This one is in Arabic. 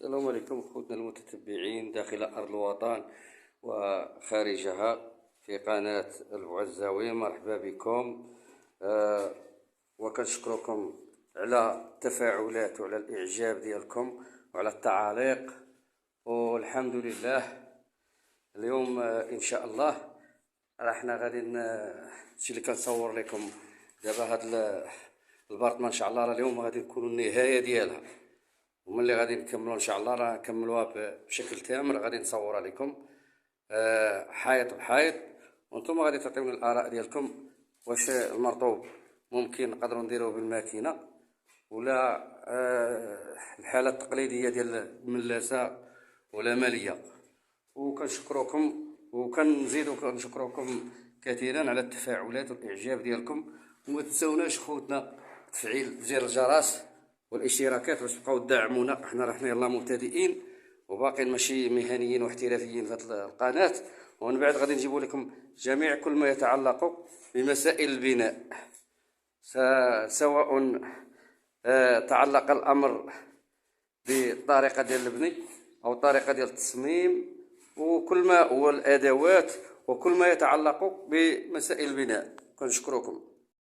السلام عليكم خوتنا المتتبعين داخل أرض الوطن وخارجها في قناة البعزاوي. مرحبا بكم. وكنشكركم على التفاعلات وعلى الإعجاب ديالكم وعلى التعاليق، والحمد لله. اليوم إن شاء الله راحنا غادي هادشي اللي كنصور لكم دابا هاد البارطمة إن شاء الله. راه اليوم غادي نكونوا النهاية ديالها، وملي غادي نكملوا ان شاء الله راه نكملوها بشكل تام. غادي نصورها لكم حائط بحائط، وانتم غادي تعطيونا الاراء ديالكم. واش المرطوب ممكن نقدروا نديروه بالماكينه ولا الحاله التقليديه ديال الملاسه ولا ماليه. وكنشكركم وكنزيدوا كنشكركم كثيرا على التفاعلات والاعجاب ديالكم. وما تنساوناش خوتنا تفعيل زر الجرس والاشتراكات باش تبقاو تدعمونا. حنا راه يلاه مبتدئين وباقيين ماشي مهنيين واحترافيين في هذه القناه، ومن بعد غادي نجيبوا لكم جميع كل ما يتعلق بمسائل البناء، سواء تعلق الامر بالطريقه ديال البني او الطريقه ديال التصميم، وكل ما هو الادوات وكل ما يتعلق بمسائل البناء. كنشكركم.